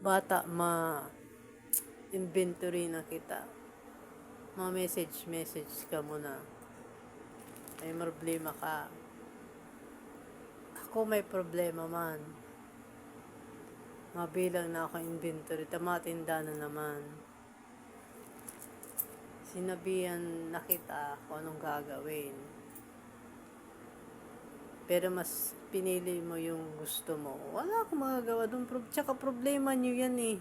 bata inventory na kita. Message ka muna. May problema ka. Ako may problema man. Mabilang na ako inventory. Tamatinda na naman. Sinabihan na kita kung anong gagawin. Pero mas pinili mo yung gusto mo. Wala akong magagawa doon. Tsaka problema nyo yan eh.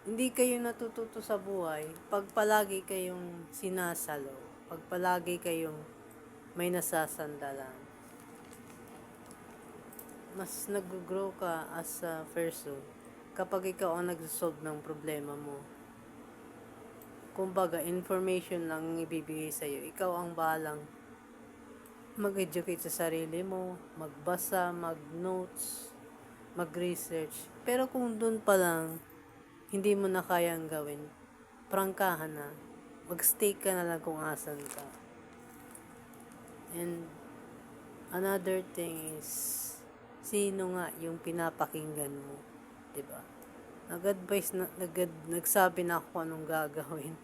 Hindi kayo natututo sa buhay pag palagi kayong sinasalo. Pag palagi kayong may nasasandalan. Mas nag-grow ka as a person kapag ikaw ang nag-solve ng problema mo. Kumbaga, information lang ibibigay sa'yo. Ikaw ang bahalang mag-educate sa sarili mo, magbasa, mag-notes, mag-research. Pero kung dun pa lang, hindi mo na kayang gawin, prangkahan na. Mag-stay ka na lang kung asan ka. And another thing is, sino nga yung pinapakinggan mo? Diba? Nagsabi na ako anong gagawin.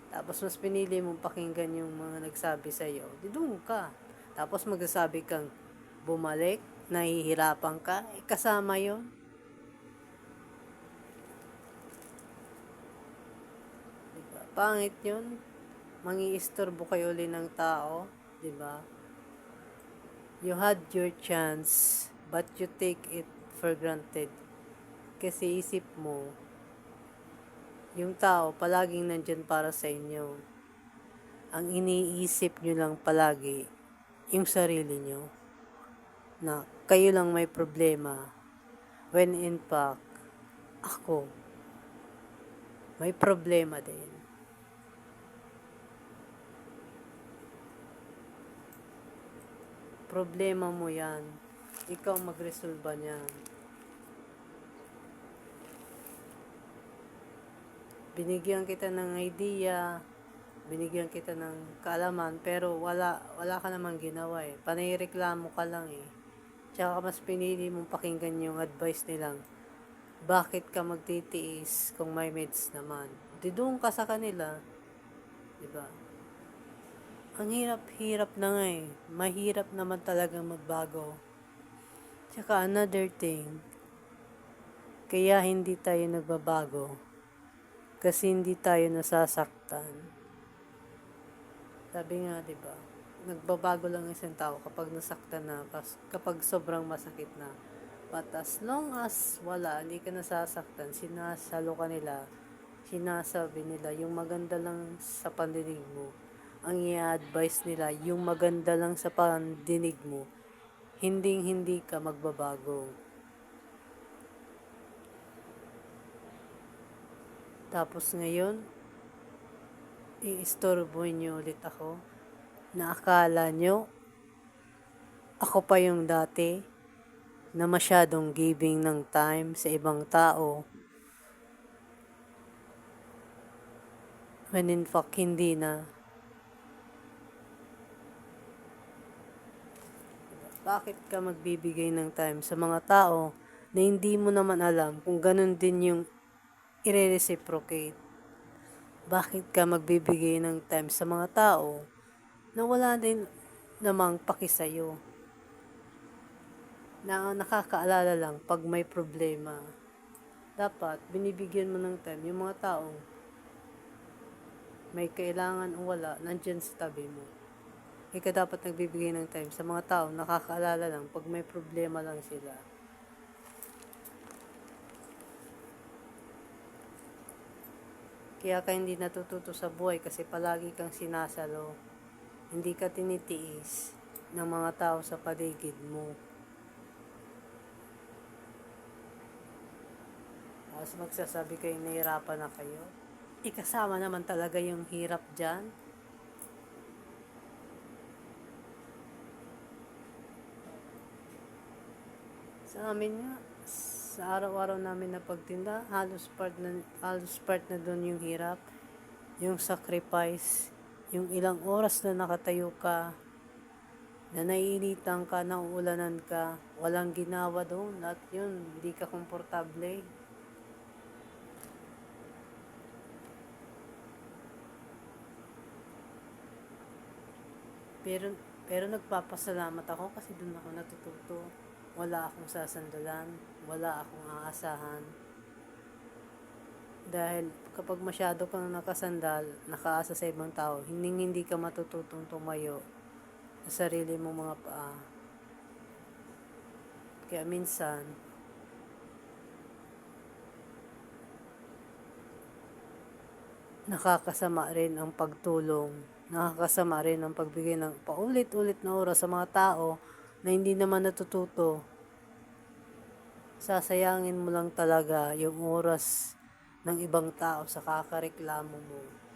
Tapos mas pinili mong pakinggan yung mga nagsabi sa'yo, di doon ka. Tapos magsasabi kang bumalik, nahihirapan ka, kasama yon. Diba? Pangit yun. Mangiistorbo kayo ulit ng tao. Diba? You had your chance, but you take it for granted. Kasi isip mo, yung tao palaging nandyan para sa inyo. Ang iniisip nyo lang palagi, yung sarili nyo. Na kayo lang may problema. When in fact, ako, may problema din. Problema mo yan. Ikaw magresolba niyan. Binigyan kita ng idea, binigyan kita ng kaalaman, pero wala ka namang ginawa eh. Panayreklamo ka lang eh. Tsaka mas pinili mong pakinggan yung advice nilang, bakit ka magtitiis kung may meds naman? Di doon ka sa kanila. Diba? Ang hirap-hirap na nga eh. Mahirap naman talagang magbago. Tsaka another thing, kaya hindi tayo nagbabago. Kasi hindi tayo nasasaktan. Sabi nga, diba? Nagbabago lang isang tao kapag nasaktan na, kapag sobrang masakit na. But as long as wala, hindi ka nasasaktan, sinasalo ka nila, sinasabi nila, yung maganda lang sa pandinig mo. Ang i-advise nila, yung maganda lang sa pandinig mo, hindi ka magbabago. Tapos ngayon, i-istorbohin nyo ulit ako na akala nyo ako pa yung dati na masyadong giving ng time sa ibang tao. When in fact, hindi na. Bakit ka magbibigay ng time sa mga tao na hindi mo naman alam kung ganun din yung i-reciprocate? Bakit ka magbibigay ng time sa mga tao na wala din namang paki sa'yo? Na nakakaalala lang pag may problema. Dapat binibigyan mo ng time yung mga taong may kailangan o wala, nandyan sa tabi mo. Ikaw dapat nagbibigay ng time sa mga taong nakakaalala lang pag may problema lang sila. Kaya ka hindi natututo sa buhay kasi palagi kang sinasalo. Hindi ka tinitiis ng mga tao sa paligid mo. Tapos magsasabi kayo nahihirapan na kayo. Ikasama naman talaga yung hirap dyan. Sa amin nga, sa araw-araw namin na pagtinda, halos part na doon yung hirap, yung sacrifice, yung ilang oras na nakatayo ka, na naiinitan ka, nauulanan ka, walang ginawa doon, at yun, hindi ka komportable. Pero, pero nagpapasalamat ako kasi doon ako natututo. Wala akong sasandalan, wala akong aasahan. Dahil kapag masyado kang nakasandal, nakaasa sa ibang tao, hindi ka matututong tumayo sa sarili mong mga paa. Kaya minsan, nakakasama rin ang pagtulong, nakakasama rin ang pagbigay ng paulit-ulit na oras sa mga tao na hindi naman natututo. Sasayangin mo lang talaga yung oras ng ibang tao sa kakareklamo mo.